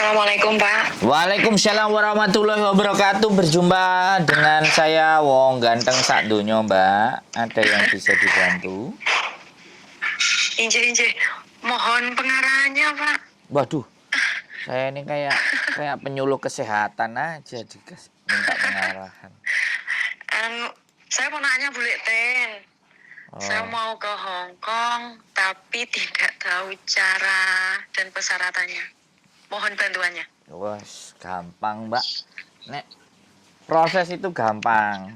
Assalamualaikum Pak. Waalaikumsalam warahmatullahi wabarakatuh. Berjumpa dengan saya Wong Ganteng sak donya, Mbak. Ada yang bisa dibantu? Inje, mohon pengarahannya Pak. Waduh, saya ini kayak penyuluh kesehatan aja minta pengarahan. Saya mau nanya Bu Ten. Saya Oh, mau ke Hong Kong, tapi tidak tahu cara dan persyaratannya. Mohon bantuannya. wes gampang, Mbak. Nek proses itu gampang.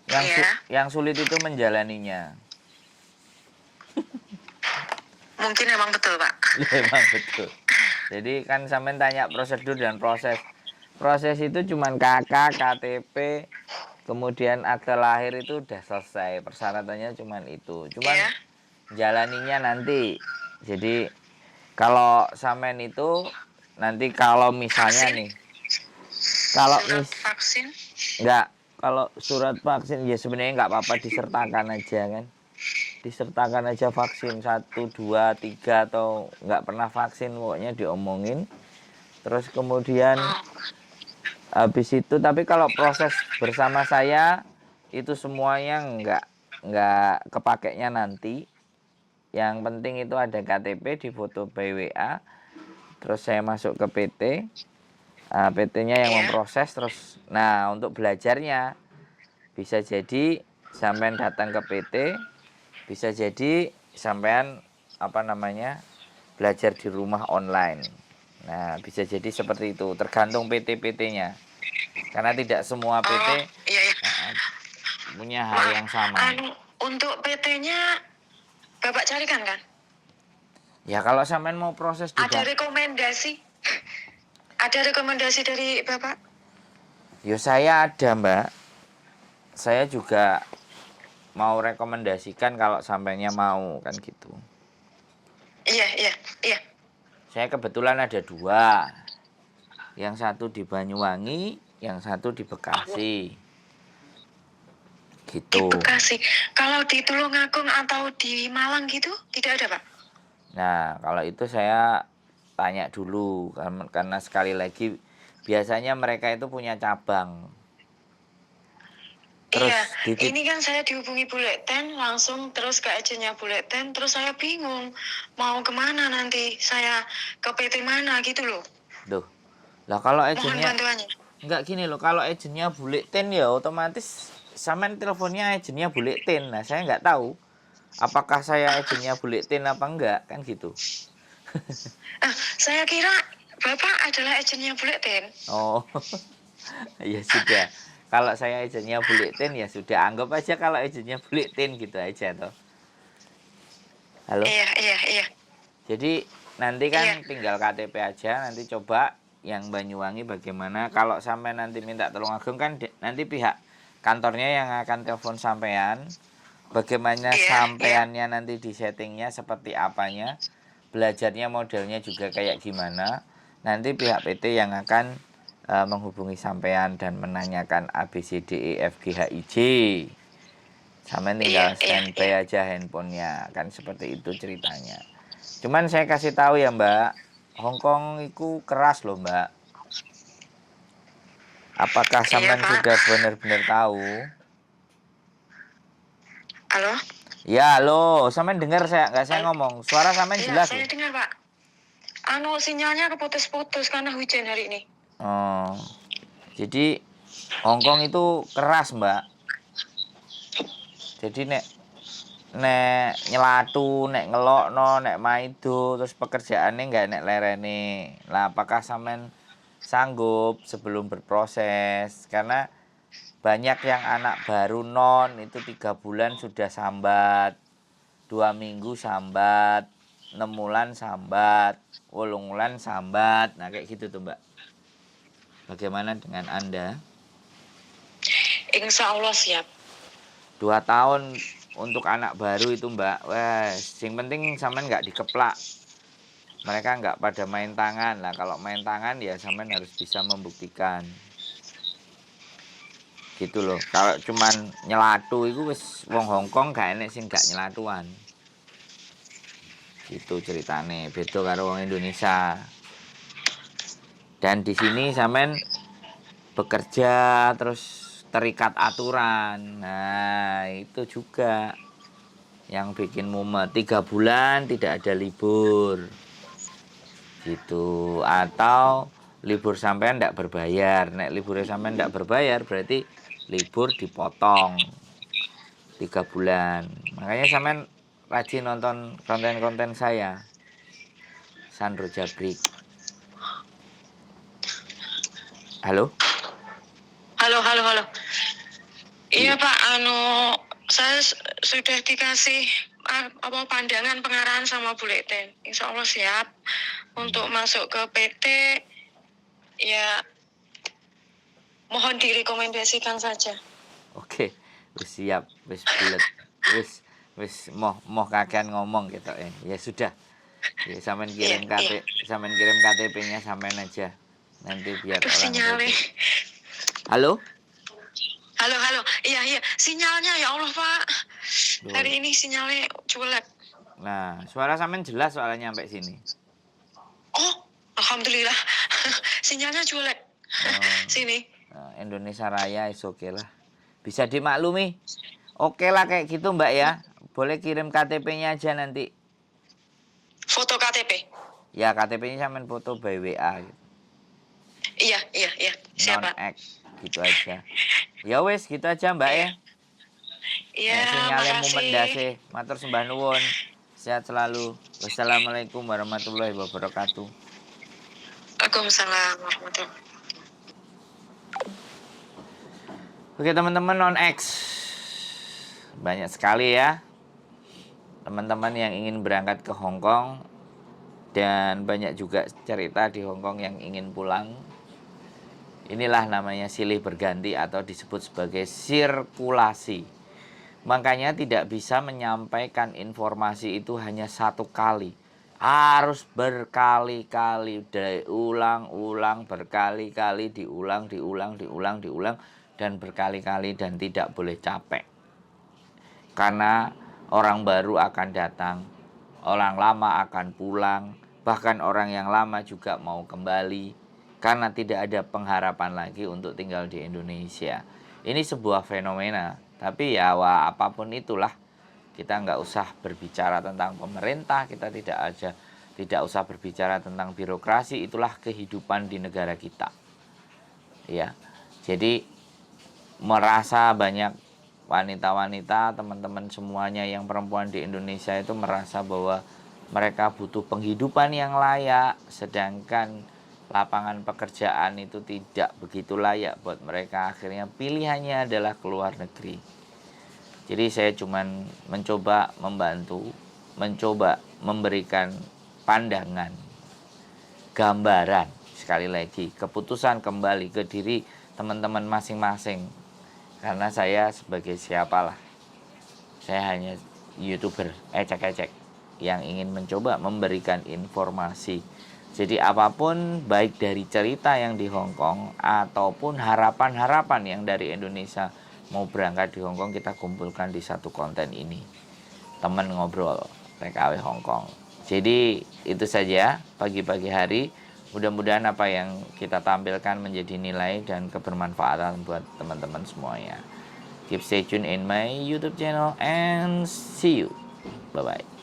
Iya, Yang sulit itu menjalaninya. mungkin emang betul Pak. Memang betul. Jadi kan sampean tanya prosedur dan proses. Proses itu cuman KK, KTP, kemudian akte lahir itu udah selesai. Persyaratannya cuman itu. Cuman Iya. jalaninya nanti. Jadi kalau sampean itu nanti kalau misalnya Vaksin? nih, kalau Surat vaksin? kalau surat vaksin ya sebenarnya nggak apa-apa disertakan aja kan. Disertakan aja vaksin 1, 2, 3 atau nggak pernah vaksin pokoknya diomongin. Terus kemudian Oh, habis itu tapi kalau proses bersama saya itu semuanya nggak kepakainya nanti. Yang penting itu ada KTP di foto by WA. Terus saya masuk ke PT. PT-nya yang iya. memproses terus. Nah, untuk belajarnya bisa jadi sampean datang ke PT, bisa jadi sampean belajar di rumah online. Nah, bisa jadi seperti itu, tergantung PT-PT-nya. Karena tidak semua PT Oh, iya. punya hal Maaf, yang sama. untuk PT-nya Bapak carikan kan? Ya kalau sampean mau proses di Ada rekomendasi? Ada rekomendasi dari Bapak? yo saya ada, Mbak. Saya juga mau rekomendasikan kalau sampainya mau kan gitu. Iya. Saya kebetulan ada 2. Yang satu di Banyuwangi, yang satu di Bekasi. Di Gitu. Bekasi. Kalau di Tulungagung atau di Malang gitu, tidak ada Pak? Nah, kalau itu saya tanya dulu karena sekali lagi biasanya mereka itu punya cabang. Iya, Terus ini kan saya dihubungi Buleten, langsung terus ke agennya Buleten, terus saya bingung mau kemana nanti, saya ke PT mana gitu loh. Duh. Lah kalau Mohon agennya bantuannya. enggak gini loh, kalau agennya Bulletin ya otomatis sampean teleponnya agennya Bulletin. Nah, saya nggak tahu apakah saya agennya Bulletin apa enggak kan gitu. Saya kira Bapak adalah agennya Buleten. Oh. Ya sudah. Kalau saya agennya Bulletin ya sudah, anggap aja kalau agennya Bulletin gitu aja toh. Halo. Iya. Jadi nanti Iya. kan tinggal KTP aja, nanti coba yang Banyuwangi bagaimana. Kalau sampai nanti minta Tulungagung kan nanti pihak kantornya yang akan telepon sampean. Bagaimana Iya. sampeannya nanti di settingnya seperti apanya. Belajarnya modelnya juga kayak gimana. Nanti pihak PT yang akan menghubungi sampean dan menanyakan A B C D E F G H I J. Sampean tinggal standby aja handphonenya, kan seperti itu ceritanya. Cuman saya kasih tahu ya Mbak, Hongkong itu keras loh Mbak. Apakah sampean Pak. sudah benar-benar tahu? Halo? Ya halo, sampean dengar saya ngomong? Suara sampean Iya, jelas saya loh. dengar Pak. Sinyalnya keputus-putus karena hujan hari ini. Oh, jadi Hongkong itu keras Mbak. Jadi nek nyelatu, nek ngelokno, nek maido, terus pekerjaannya nggak nek lerene. Lah apakah sampean sanggup sebelum berproses? Karena banyak yang anak baru non itu 3 bulan sudah sambat, 2 minggu sambat, 6 bulan sambat, 8 bulan sambat. Nah kayak gitu tuh Mbak. Bagaimana dengan Anda? Insya Allah siap. 2 tahun untuk anak baru itu Mbak. Wes, yang penting sampean nggak dikeplak. Mereka nggak pada main tangan. Lah kalau main tangan ya sampean harus bisa membuktikan. Gitu loh. Kalau cuman nyelatu itu wis wong Hongkong gak enek sing gak nyelatuan. Gitu ceritane. Beda karo wong Indonesia. Dan di sini sampean bekerja terus terikat aturan. Nah, itu juga yang bikin mumet. 3 bulan tidak ada libur. Gitu. Atau libur sampean tidak berbayar. Nek liburnya sampean tidak berbayar berarti libur dipotong 3 bulan. Makanya sampean rajin nonton konten-konten saya. Sandro Jabrik. Halo? Halo, halo, halo. Iya, Iya. Pak, saya sudah dikasih pandangan pengarahan sama Bu Leten. Insya Allah siap untuk masuk ke PT. Ya, mohon direkomendasikan saja. Oke, wis siap, wis bulet, wis moh kakean ngomong gitu ya sudah. Ya, sampean kirim Iya. sampean kirim KTP-nya sampean aja. Nanti biar Aduh, orang sinyalnya. PT. Halo? Halo, halo. Iya. Sinyalnya ya Allah, Pak. Duh. Hari ini sinyalnya jelek. Nah, suara sampean jelas soalnya sampai sini. Oh, alhamdulillah. Sinyalnya jelek. Sini. Nah, Indonesia Raya is oke lah. Bisa dimaklumi. Oke lah kayak gitu Mbak ya. Boleh kirim KTP-nya aja nanti. Foto KTP. Ya KTP-nya sampean foto by WA gitu. Iya. Siap, Pak. Non-ek gitu aja. Ya wes gitu aja Mbak ya. Iya, Sinyalnya makasih. mumendase. Matur sembah nuwun. Sehat selalu. Wassalamualaikum warahmatullahi wabarakatuh. Waalaikumsalam warahmatullahi. Oke teman-teman non-X, banyak sekali ya teman-teman yang ingin berangkat ke Hong Kong, dan banyak juga cerita di Hong Kong yang ingin pulang. Inilah namanya silih berganti atau disebut sebagai sirkulasi. Makanya tidak bisa menyampaikan informasi itu hanya satu kali, harus berkali-kali, diulang-ulang, berkali-kali, diulang, dan berkali-kali, dan tidak boleh capek. Karena orang baru akan datang, orang lama akan pulang, bahkan orang yang lama juga mau kembali, karena tidak ada pengharapan lagi untuk tinggal di Indonesia. Ini sebuah fenomena, tapi ya apapun itulah, kita nggak usah berbicara tentang pemerintah, kita tidak usah berbicara tentang birokrasi, itulah kehidupan di negara kita. Ya, jadi merasa banyak wanita-wanita, teman-teman semuanya yang perempuan di Indonesia itu merasa bahwa mereka butuh penghidupan yang layak, sedangkan lapangan pekerjaan itu tidak begitu layak buat mereka. Akhirnya pilihannya adalah keluar negeri. Jadi saya cuman mencoba membantu, mencoba memberikan pandangan, gambaran, sekali lagi keputusan kembali ke diri teman-teman masing-masing. Karena saya sebagai siapalah, saya hanya YouTuber ecek-ecek yang ingin mencoba memberikan informasi. Jadi apapun, baik dari cerita yang di Hong Kong ataupun harapan-harapan yang dari Indonesia mau berangkat di Hong Kong, kita kumpulkan di satu konten ini. Teman ngobrol TKW Hong Kong. Jadi itu saja pagi-pagi hari. Mudah-mudahan apa yang kita tampilkan menjadi nilai dan kebermanfaatan buat teman-teman semuanya. Keep stay tune in my YouTube channel and see you. Bye-bye.